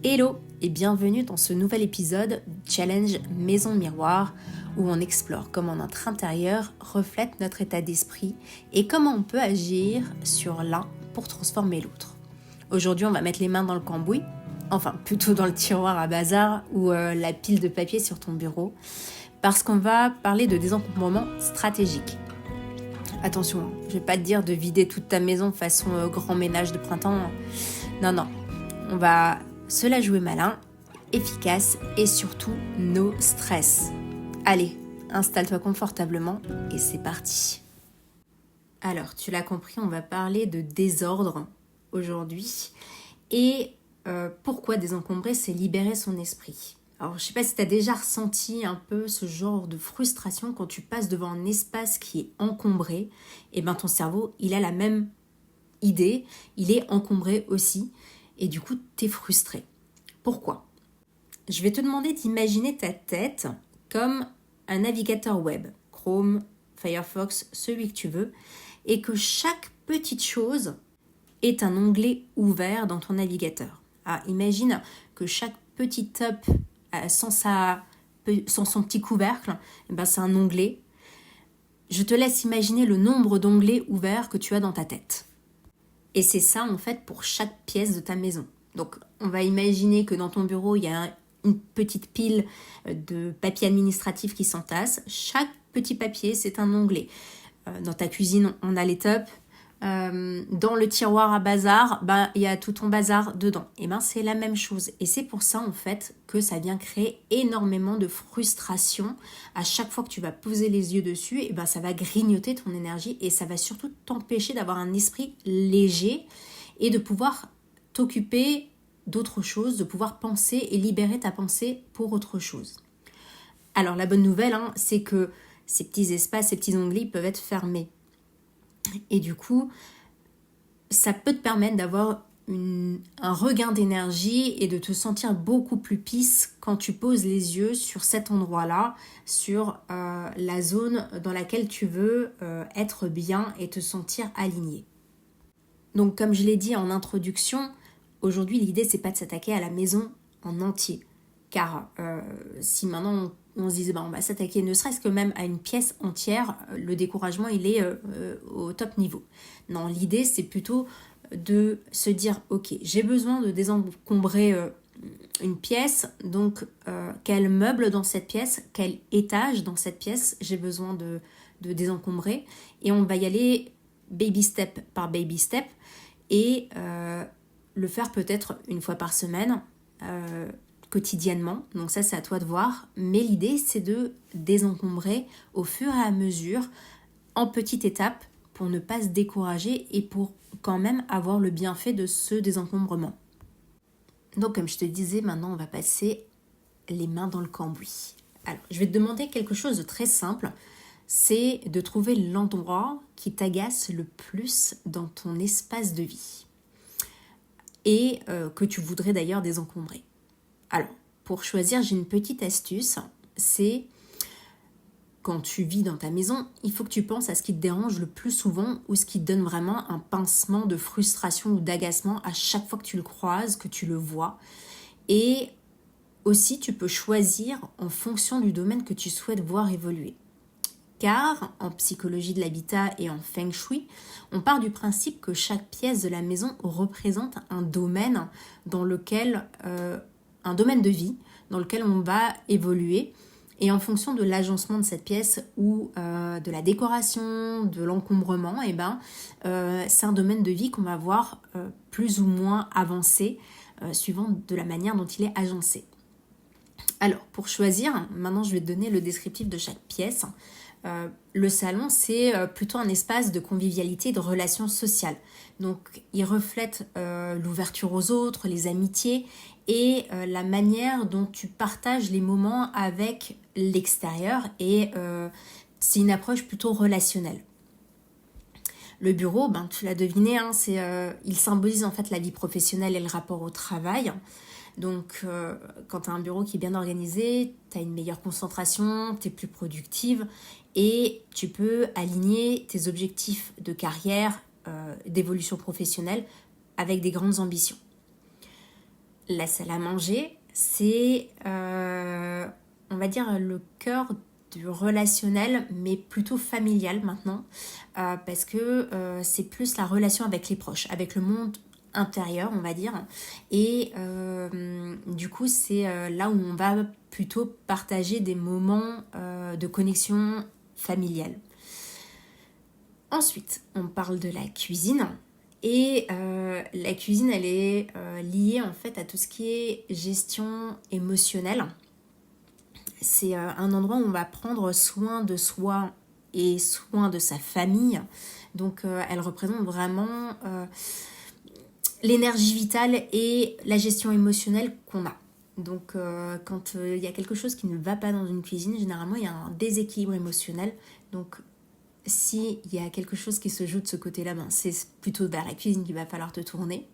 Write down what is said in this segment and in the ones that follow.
Hello et bienvenue dans ce nouvel épisode du Challenge Maison Miroir où on explore comment notre intérieur reflète notre état d'esprit et comment on peut agir sur l'un pour transformer l'autre. Aujourd'hui, on va mettre les mains dans le cambouis, enfin plutôt dans le tiroir à bazar ou la pile de papier sur ton bureau, parce qu'on va parler de désencombrement stratégique. Attention, je vais pas te dire de vider toute ta maison façon grand ménage de printemps. Non, on va se la jouer malin, efficace et surtout no stress. Allez, installe-toi confortablement et c'est parti. Alors, tu l'as compris, on va parler de désordre aujourd'hui. Et pourquoi désencombrer, c'est libérer son esprit. Alors, je sais pas si tu as déjà ressenti un peu ce genre de frustration quand tu passes devant un espace qui est encombré. Et ben ton cerveau, il a la même idée, il est encombré aussi. Et du coup, tu es frustré. Pourquoi ? Je vais te demander d'imaginer ta tête comme un navigateur web, Chrome, Firefox, celui que tu veux, et que chaque petite chose est un onglet ouvert dans ton navigateur. Ah, imagine que chaque petit top sans son petit couvercle, c'est un onglet. Je te laisse imaginer le nombre d'onglets ouverts que tu as dans ta tête. Et c'est ça en fait pour chaque pièce de ta maison. Donc on va imaginer que dans ton bureau, il y a une petite pile de papier administratif qui s'entasse. Chaque petit papier, c'est un onglet. Dans ta cuisine, on a les tops. Dans le tiroir à bazar, il y a tout ton bazar dedans. Et c'est la même chose. Et c'est pour ça en fait que ça vient créer énormément de frustration. À chaque fois que tu vas poser les yeux dessus, et ça va grignoter ton énergie et ça va surtout t'empêcher d'avoir un esprit léger et de pouvoir t'occuper d'autre chose, de pouvoir penser et libérer ta pensée pour autre chose. Alors la bonne nouvelle, c'est que ces petits espaces, ces petits onglets peuvent être fermés. Et du coup, ça peut te permettre d'avoir un regain d'énergie et de te sentir beaucoup plus peace quand tu poses les yeux sur cet endroit-là, sur la zone dans laquelle tu veux être bien et te sentir aligné. Donc comme je l'ai dit en introduction, aujourd'hui l'idée c'est pas de s'attaquer à la maison en entier. Car si maintenant on se disait on va s'attaquer ne serait-ce que même à une pièce entière, le découragement il est au top niveau. Non, l'idée c'est plutôt de se dire ok, j'ai besoin de désencombrer une pièce, donc quel meuble dans cette pièce, quel étage dans cette pièce j'ai besoin de désencombrer, et on va y aller baby step par baby step et le faire peut-être une fois par semaine, quotidiennement, donc ça c'est à toi de voir, mais l'idée c'est de désencombrer au fur et à mesure, en petites étapes, pour ne pas se décourager et pour quand même avoir le bienfait de ce désencombrement. Donc comme je te disais, maintenant on va passer les mains dans le cambouis. Alors je vais te demander quelque chose de très simple, c'est de trouver l'endroit qui t'agace le plus dans ton espace de vie et que tu voudrais d'ailleurs désencombrer. Alors, pour choisir, j'ai une petite astuce, c'est quand tu vis dans ta maison, il faut que tu penses à ce qui te dérange le plus souvent ou ce qui te donne vraiment un pincement de frustration ou d'agacement à chaque fois que tu le croises, que tu le vois. Et aussi, tu peux choisir en fonction du domaine que tu souhaites voir évoluer. Car en psychologie de l'habitat et en feng shui, on part du principe que chaque pièce de la maison représente un domaine dans lequel un domaine de vie dans lequel on va évoluer, et en fonction de l'agencement de cette pièce ou de la décoration, de l'encombrement, c'est un domaine de vie qu'on va voir plus ou moins avancé suivant de la manière dont il est agencé. Alors, pour choisir, maintenant je vais te donner le descriptif de chaque pièce. Le salon, c'est plutôt un espace de convivialité, de relations sociales. Donc, il reflète l'ouverture aux autres, les amitiés et la manière dont tu partages les moments avec l'extérieur. Et c'est une approche plutôt relationnelle. Le bureau, tu l'as deviné, il symbolise en fait la vie professionnelle et le rapport au travail. Donc, quand tu as un bureau qui est bien organisé, tu as une meilleure concentration, tu es plus productive et tu peux aligner tes objectifs de carrière, d'évolution professionnelle avec des grandes ambitions. La salle à manger, c'est, on va dire, le cœur du relationnel, mais plutôt familial maintenant, parce que c'est plus la relation avec les proches, avec le monde intérieur, on va dire. Et du coup, c'est là où on va plutôt partager des moments de connexion familiale. Ensuite, on parle de la cuisine. Et la cuisine, elle est liée en fait à tout ce qui est gestion émotionnelle. C'est un endroit où on va prendre soin de soi et soin de sa famille. Donc elle représente vraiment l'énergie vitale et la gestion émotionnelle qu'on a. Donc quand il y a quelque chose qui ne va pas dans une cuisine, généralement il y a un déséquilibre émotionnel. Donc s'il y a quelque chose qui se joue de ce côté-là, ben, c'est plutôt vers la cuisine qu'il va falloir te tourner.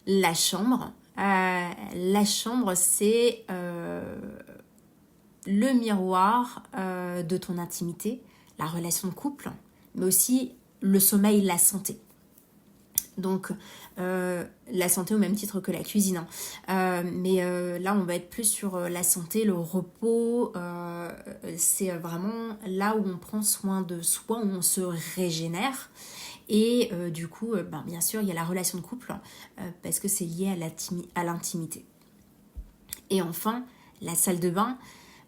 La chambre. La chambre, c'est le miroir de ton intimité, la relation de couple, mais aussi le sommeil, la santé. Donc, la santé au même titre que la cuisine. Mais là, on va être plus sur la santé, le repos. C'est vraiment là où on prend soin de soi, où on se régénère. Et du coup, bien sûr, il y a la relation de couple, parce que c'est lié à l'intimité. Et enfin, la salle de bain.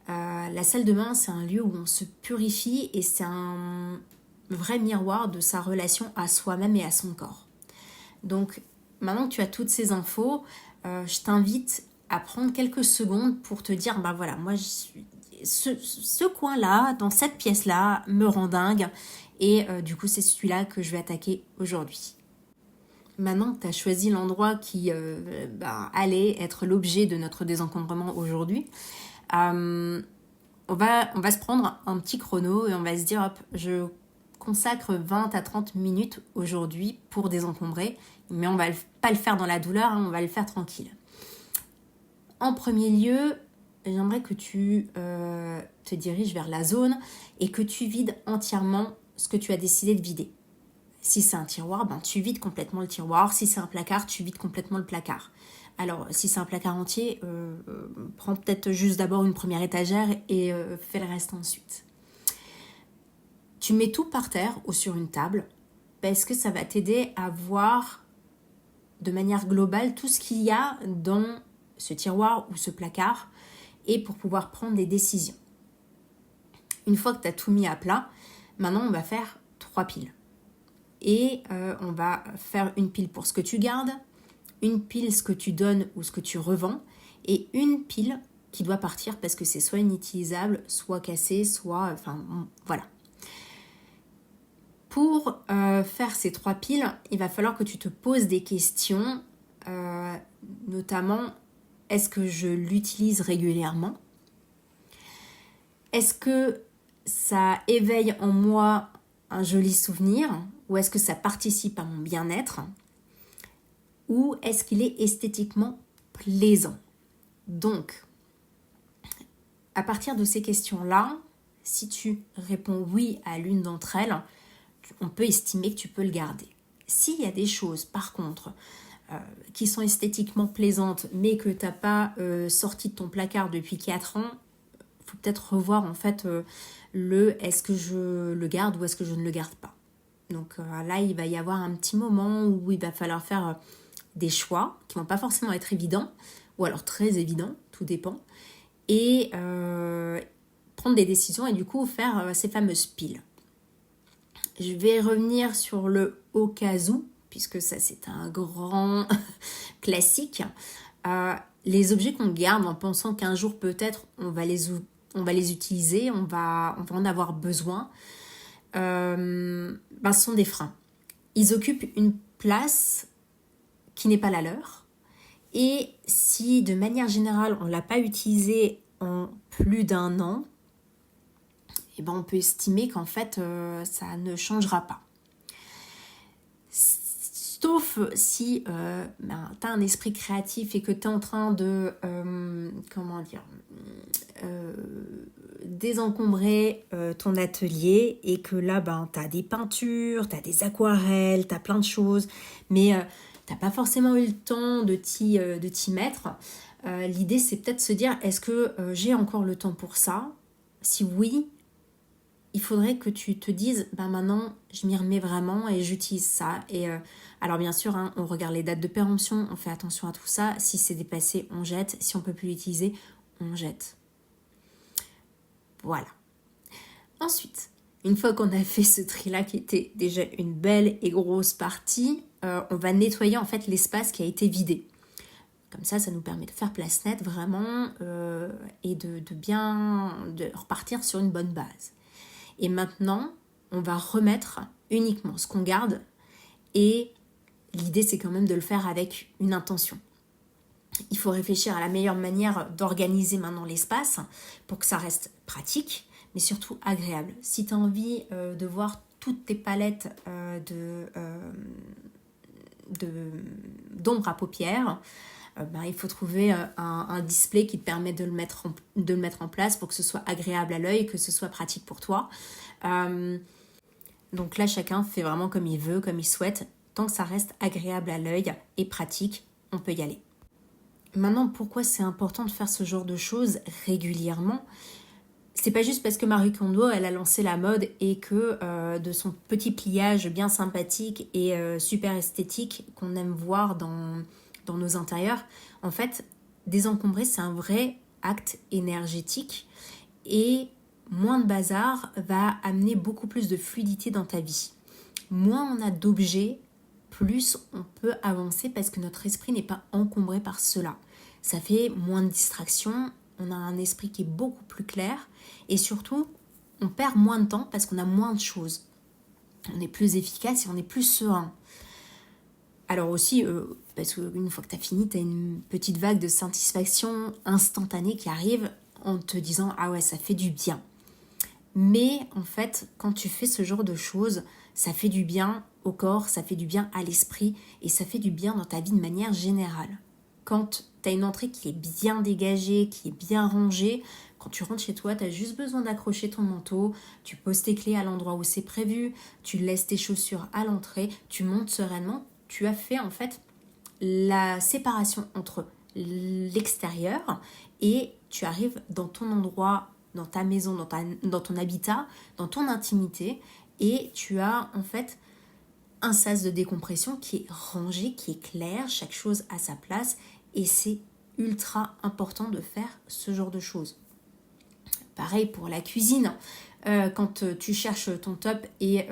La salle de bain, c'est un lieu où on se purifie et c'est un vrai miroir de sa relation à soi-même et à son corps. Donc, maintenant que tu as toutes ces infos, je t'invite à prendre quelques secondes pour te dire, voilà, moi, ce coin-là, dans cette pièce-là, me rend dingue. Et du coup, c'est celui-là que je vais attaquer aujourd'hui. Maintenant que tu as choisi l'endroit qui allait être l'objet de notre désencombrement aujourd'hui, on va se prendre un petit chrono et on va se dire, hop, je consacre 20 à 30 minutes aujourd'hui pour désencombrer, mais on va pas le faire dans la douleur, on va le faire tranquille. En premier lieu, j'aimerais que tu te diriges vers la zone et que tu vides entièrement ce que tu as décidé de vider. Si c'est un tiroir, tu vides complètement le tiroir. Si c'est un placard, tu vides complètement le placard. Alors, si c'est un placard entier, prends peut-être juste d'abord une première étagère et fais le reste ensuite. Tu mets tout par terre ou sur une table parce que ça va t'aider à voir de manière globale tout ce qu'il y a dans ce tiroir ou ce placard et pour pouvoir prendre des décisions. Une fois que tu as tout mis à plat, maintenant on va faire 3 piles. Et on va faire une pile pour ce que tu gardes, une pile ce que tu donnes ou ce que tu revends et une pile qui doit partir parce que c'est soit inutilisable, soit cassé, soit... voilà. Pour faire ces 3 piles, il va falloir que tu te poses des questions, notamment, est-ce que je l'utilise régulièrement ? Est-ce que ça éveille en moi un joli souvenir ? Ou est-ce que ça participe à mon bien-être ? Ou est-ce qu'il est esthétiquement plaisant ? Donc, à partir de ces questions-là, si tu réponds oui à l'une d'entre elles, on peut estimer que tu peux le garder. S'il y a des choses, par contre, qui sont esthétiquement plaisantes, mais que tu n'as pas sorti de ton placard depuis 4 ans, il faut peut-être revoir en fait est-ce que je le garde ou est-ce que je ne le garde pas. Donc là, il va y avoir un petit moment où il va falloir faire des choix qui ne vont pas forcément être évidents, ou alors très évidents, tout dépend, et prendre des décisions et du coup faire ces fameuses piles. Je vais revenir sur le au cas où, puisque ça c'est un grand classique. Les objets qu'on garde en pensant qu'un jour peut-être on va les utiliser, on va en avoir besoin, ce sont des freins. Ils occupent une place qui n'est pas la leur. Et si de manière générale on ne l'a pas utilisé en plus d'1 an, on peut estimer qu'en fait ça ne changera pas. Sauf si tu as un esprit créatif et que tu es en train de désencombrer ton atelier et que là tu as des peintures, tu as des aquarelles, tu as plein de choses, mais tu t'as pas forcément eu le temps de t'y mettre. L'idée, c'est peut-être se dire, est-ce que j'ai encore le temps pour ça? Si oui, il faudrait que tu te dises, maintenant, je m'y remets vraiment et j'utilise ça. Et alors bien sûr, on regarde les dates de péremption, on fait attention à tout ça. Si c'est dépassé, on jette. Si on peut plus l'utiliser, on jette. Voilà. Ensuite, une fois qu'on a fait ce tri-là, qui était déjà une belle et grosse partie, on va nettoyer en fait l'espace qui a été vidé. Comme ça nous permet de faire place nette vraiment et de repartir sur une bonne base. Et maintenant, on va remettre uniquement ce qu'on garde et l'idée, c'est quand même de le faire avec une intention. Il faut réfléchir à la meilleure manière d'organiser maintenant l'espace pour que ça reste pratique, mais surtout agréable. Si tu as envie de voir toutes tes palettes d'ombre à paupières, il faut trouver un display qui te permet de le mettre en place pour que ce soit agréable à l'œil, que ce soit pratique pour toi. Donc là, chacun fait vraiment comme il veut, comme il souhaite. Tant que ça reste agréable à l'œil et pratique, on peut y aller. Maintenant, pourquoi c'est important de faire ce genre de choses régulièrement ? C'est pas juste parce que Marie Kondo, elle a lancé la mode et que de son petit pliage bien sympathique et super esthétique qu'on aime voir dans nos intérieurs. En fait, désencombrer, c'est un vrai acte énergétique et moins de bazar va amener beaucoup plus de fluidité dans ta vie. Moins on a d'objets, plus on peut avancer parce que notre esprit n'est pas encombré par cela. Ça fait moins de distractions, on a un esprit qui est beaucoup plus clair et surtout, on perd moins de temps parce qu'on a moins de choses. On est plus efficace et on est plus serein. Alors aussi, parce qu'une fois que tu as fini, tu as une petite vague de satisfaction instantanée qui arrive en te disant « Ah ouais, ça fait du bien ». Mais en fait, quand tu fais ce genre de choses, ça fait du bien au corps, ça fait du bien à l'esprit et ça fait du bien dans ta vie de manière générale. Quand tu as une entrée qui est bien dégagée, qui est bien rangée, quand tu rentres chez toi, tu as juste besoin d'accrocher ton manteau, tu poses tes clés à l'endroit où c'est prévu, tu laisses tes chaussures à l'entrée, tu montes sereinement. Tu as fait en fait la séparation entre l'extérieur et tu arrives dans ton endroit, dans ta maison, dans ton habitat, dans ton intimité et tu as en fait un sas de décompression qui est rangé, qui est clair, chaque chose à sa place et c'est ultra important de faire ce genre de choses. Pareil pour la cuisine. Quand tu cherches ton top et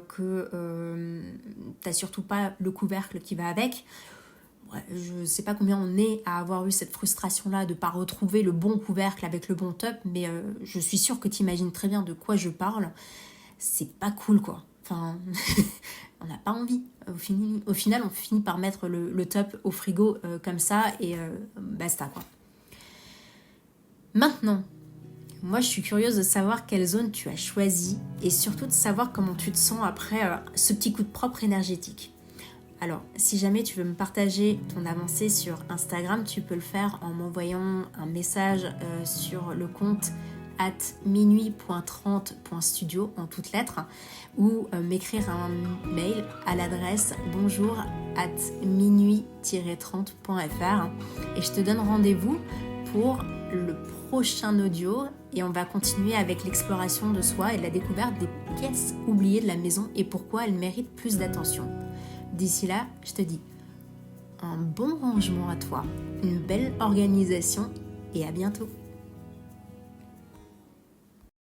que tu n'as surtout pas le couvercle qui va avec, je ne sais pas combien on est à avoir eu cette frustration-là de ne pas retrouver le bon couvercle avec le bon top, mais je suis sûre que tu imagines très bien de quoi je parle. C'est pas cool, quoi. Enfin, on n'a pas envie. Au final, on finit par mettre le top au frigo comme ça et basta, quoi. Maintenant, moi, je suis curieuse de savoir quelle zone tu as choisie et surtout de savoir comment tu te sens après ce petit coup de propre énergétique. Alors, si jamais tu veux me partager ton avancée sur Instagram, tu peux le faire en m'envoyant un message sur le compte @minuit.30.studio en toutes lettres ou m'écrire un mail à l'adresse bonjour@minuit-30.fr et je te donne rendez-vous pour le prochain audio et on va continuer avec l'exploration de soi et la découverte des pièces oubliées de la maison et pourquoi elles méritent plus d'attention. D'ici là, je te dis un bon rangement à toi, une belle organisation et à bientôt.